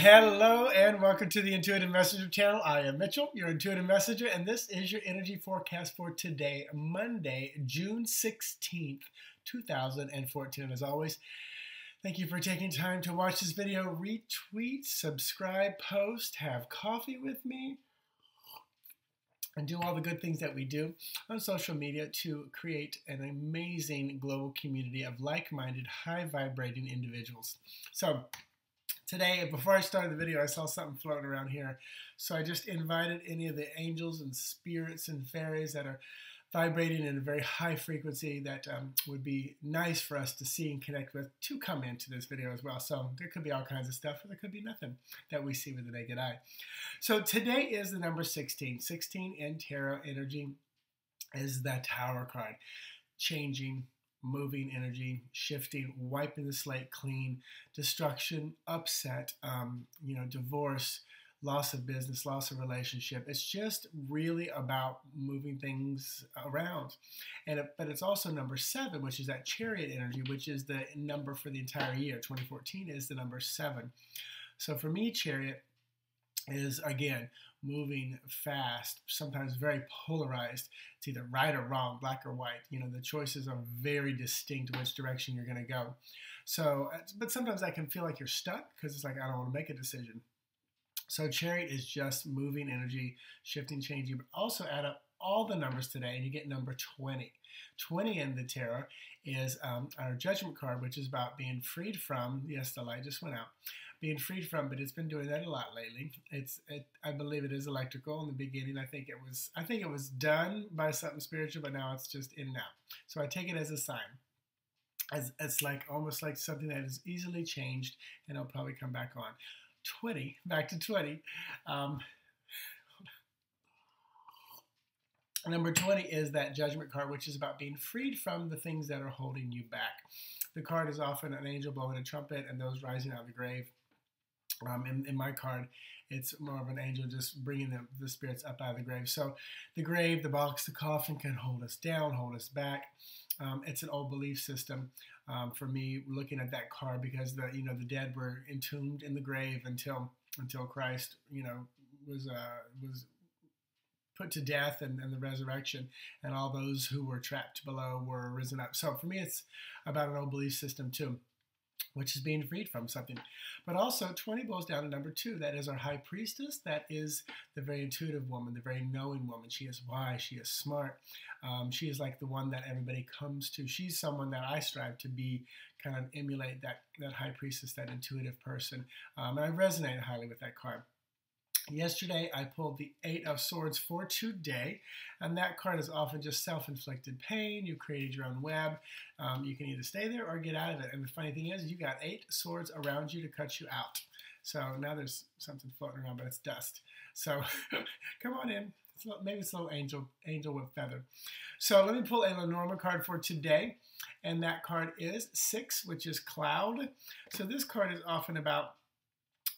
Hello and welcome to the Intuitive Messenger channel. I am Mitchell, your Intuitive Messenger, and this is your energy forecast for today, Monday, June 16th, 2014. And as always, thank you for taking time to watch this video, retweet, subscribe, post, have coffee with me, and do all the good things that we do on social media to create an amazing global community of like-minded, high-vibrating individuals. So today, before I started the video, I saw something floating around here. So I just invited any of the angels and spirits and fairies that are vibrating in a very high frequency that would be nice for us to see and connect with to come into this video as well. So there could be all kinds of stuff, or there could be nothing that we see with the naked eye. So today is the number 16. 16 in tarot energy is the Tower card. Changing, moving energy, shifting, wiping the slate clean, destruction, upset, divorce, loss of business, loss of relationship. It's just really about moving things around. But it's also number 7, which is that Chariot energy, which is the number for the entire year. 2014 is the number 7. So for me, Chariot is, again, moving fast, sometimes very polarized. It's either right or wrong, black or white. The choices are very distinct which direction you're going to go. So, but sometimes I can feel like you're stuck because it's like, I don't want to make a decision. So Chariot is just moving energy, shifting, changing, but also add up all the numbers today and you get number 20. 20 in the tarot is our Judgment card, which is about being freed from, yes, the light just went out, being freed from, but it's been doing that a lot lately. I believe it is electrical. In the beginning, I think it was done by something spiritual, but now it's just in now. So I take it as a sign. It's like almost like something that is easily changed, and it'll probably come back on. 20, back to 20. Number 20 is that Judgment card, which is about being freed from the things that are holding you back. The card is often an angel blowing a trumpet and those rising out of the grave. In my card, it's more of an angel just bringing the spirits up out of the grave. So the grave, the box, the coffin can hold us down, hold us back. It's an old belief system for me looking at that card, because the dead were entombed in the grave until Christ was put to death and the resurrection, and all those who were trapped below were risen up. So for me, it's about an old belief system too, which is being freed from something. But also 20 boils down to number 2. That is our high priestess. That is the very intuitive woman, the very knowing woman. She is wise. She is smart. She is like the one that everybody comes to. She's someone that I strive to be, kind of emulate that high priestess, that intuitive person. And I resonate highly with that card. Yesterday, I pulled the 8 of Swords for today, and that card is often just self-inflicted pain. You created your own web. You can either stay there or get out of it. And the funny thing is, you got 8 swords around you to cut you out. So now there's something floating around, but it's dust. So come on in. Maybe it's a little angel with feather. So let me pull a Lenormand card for today, and that card is 6, which is Cloud. So this card is often about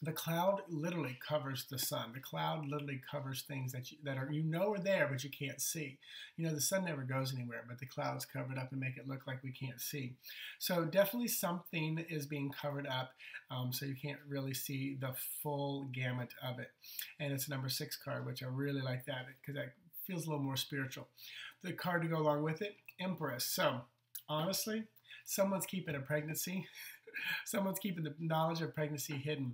the cloud literally covers the sun. The cloud literally covers things that are there, but you can't see. The sun never goes anywhere, but the clouds cover it up and make it look like we can't see. So definitely something is being covered up, so you can't really see the full gamut of it. And it's a number 6 card, which I really like that because that feels a little more spiritual. The card to go along with it, Empress. So honestly, someone's keeping a pregnancy. Someone's keeping the knowledge of pregnancy hidden.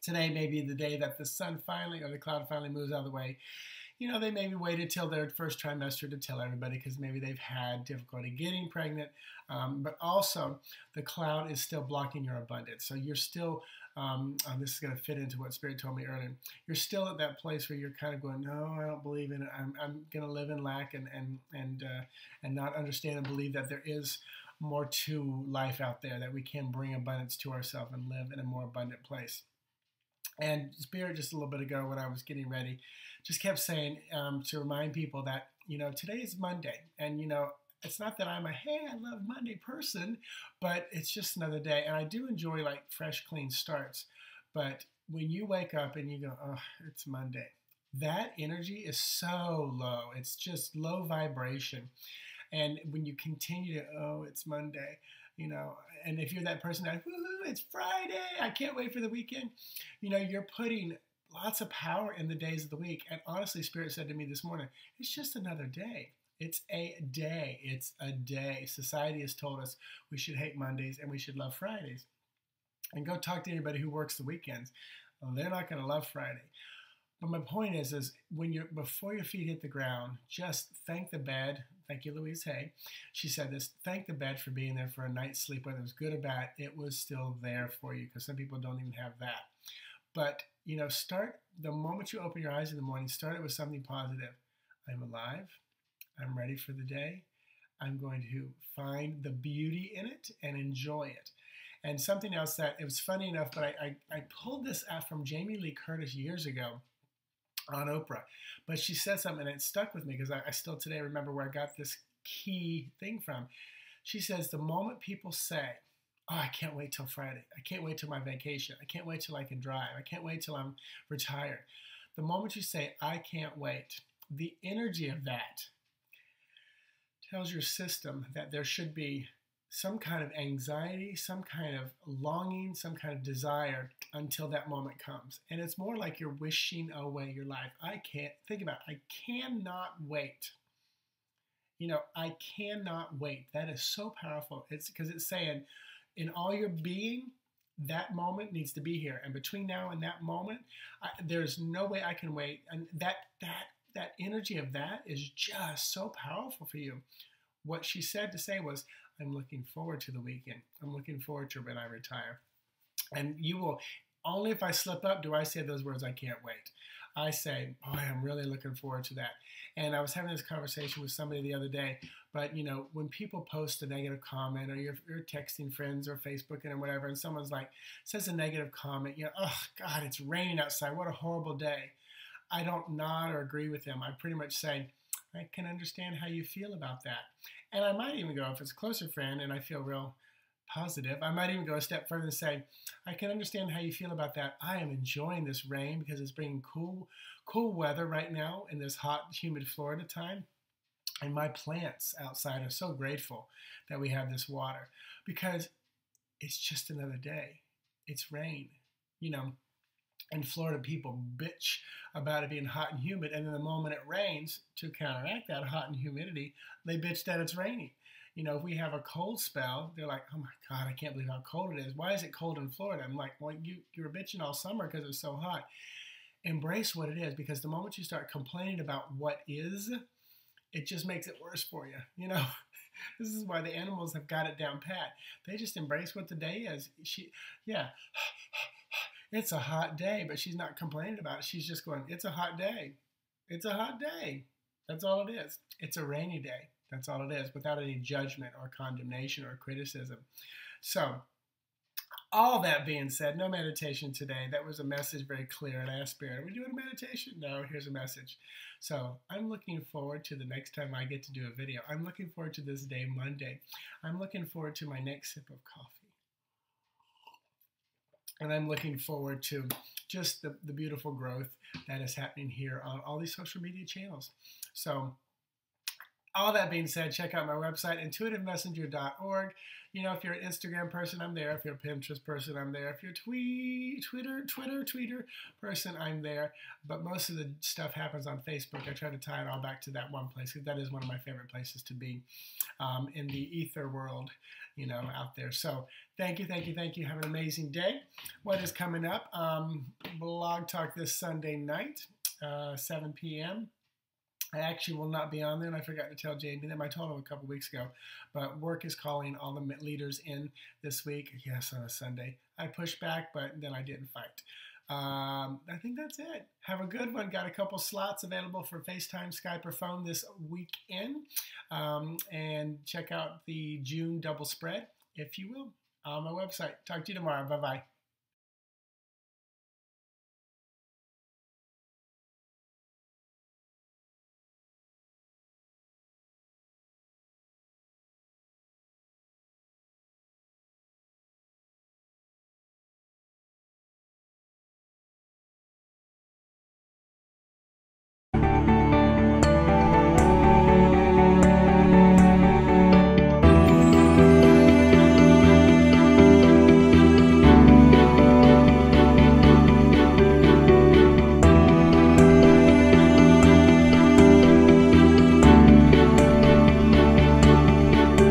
Today may be the day that the sun finally, or the cloud finally moves out of the way. They maybe waited till their first trimester to tell everybody because maybe they've had difficulty getting pregnant. But also, the cloud is still blocking your abundance. So you're still, this is going to fit into what Spirit told me earlier. You're still at that place where you're kind of going, no, I don't believe in it. I'm going to live in lack and not understand and believe that there is more to life out there, that we can bring abundance to ourselves and live in a more abundant place. And Spirit, just a little bit ago when I was getting ready, just kept saying to remind people that, today is Monday. And, it's not that I'm a, hey, I love Monday person, but it's just another day. And I do enjoy like fresh, clean starts. But when you wake up and you go, oh, it's Monday, that energy is so low. It's just low vibration. And when you continue to, oh, it's Monday, And if you're that person that, woohoo, it's Friday, I can't wait for the weekend, you're putting lots of power in the days of the week. And honestly, Spirit said to me this morning, it's just another day. It's a day. It's a day. Society has told us we should hate Mondays and we should love Fridays. And go talk to anybody who works the weekends. Well, they're not going to love Friday. But my point is before your feet hit the ground, just thank the bed. Thank you, Louise Hay. She said this, thank the bed for being there for a night's sleep, whether it was good or bad, it was still there for you, because some people don't even have that. But, start the moment you open your eyes in the morning, start it with something positive. I'm alive. I'm ready for the day. I'm going to find the beauty in it and enjoy it. And something else that, it was funny enough, but I pulled this out from Jamie Lee Curtis years ago on Oprah. But she said something and it stuck with me because I still today remember where I got this key thing from. She says, the moment people say, oh, I can't wait till Friday. I can't wait till my vacation. I can't wait till I can drive. I can't wait till I'm retired. The moment you say, I can't wait, the energy of that tells your system that there should be some kind of anxiety, some kind of longing, some kind of desire until that moment comes. And it's more like you're wishing away your life. Think about it, I cannot wait. I cannot wait. That is so powerful. It's because it's saying in all your being, that moment needs to be here. And between now and that moment, there's no way I can wait. And that energy of that is just so powerful for you. What she said to say was, I'm looking forward to the weekend. I'm looking forward to when I retire. And you will, only if I slip up do I say those words, I can't wait. I say, boy, I'm really looking forward to that. And I was having this conversation with somebody the other day, but when people post a negative comment or you're texting friends or Facebooking or whatever, and someone's like, says a negative comment, oh God, it's raining outside. What a horrible day. I don't nod or agree with them. I pretty much say, I can understand how you feel about that. And I might even go, if it's a closer friend and I feel real positive, I might even go a step further and say, I can understand how you feel about that. I am enjoying this rain because it's bringing cool weather right now in this hot, humid Florida time. And my plants outside are so grateful that we have this water because it's just another day. It's rain, And Florida people bitch about it being hot and humid, and then the moment it rains, to counteract that hot and humidity, they bitch that it's raining. If we have a cold spell, they're like, oh my God, I can't believe how cold it is. Why is it cold in Florida? I'm like, well, you were bitching all summer because it's so hot. Embrace what it is, because the moment you start complaining about what is, it just makes it worse for you. This is why the animals have got it down pat. They just embrace what the day is. It's a hot day, but she's not complaining about it. She's just going, it's a hot day. It's a hot day. That's all it is. It's a rainy day. That's all it is, without any judgment or condemnation or criticism. So, all that being said, no meditation today. That was a message very clear. And I asked Spirit, are we doing a meditation? No, here's a message. So, I'm looking forward to the next time I get to do a video. I'm looking forward to this day, Monday. I'm looking forward to my next sip of coffee. And I'm looking forward to just the beautiful growth that is happening here on all these social media channels. So all that being said, check out my website, intuitivemessenger.org. If you're an Instagram person, I'm there. If you're a Pinterest person, I'm there. If you're a Twitter person, I'm there. But most of the stuff happens on Facebook. I try to tie it all back to that one place, because that is one of my favorite places to be in the ether world, out there. So thank you. Have an amazing day. What is coming up? Blog Talk this Sunday night, 7 p.m. I actually will not be on there, and I forgot to tell Jamie that. I told him a couple weeks ago, but work is calling all the leaders in this week. Yes, on a Sunday. I pushed back, but then I didn't fight. I think that's it. Have a good one. Got a couple slots available for FaceTime, Skype, or phone this weekend. And check out the June double spread, if you will, on my website. Talk to you tomorrow. Bye-bye.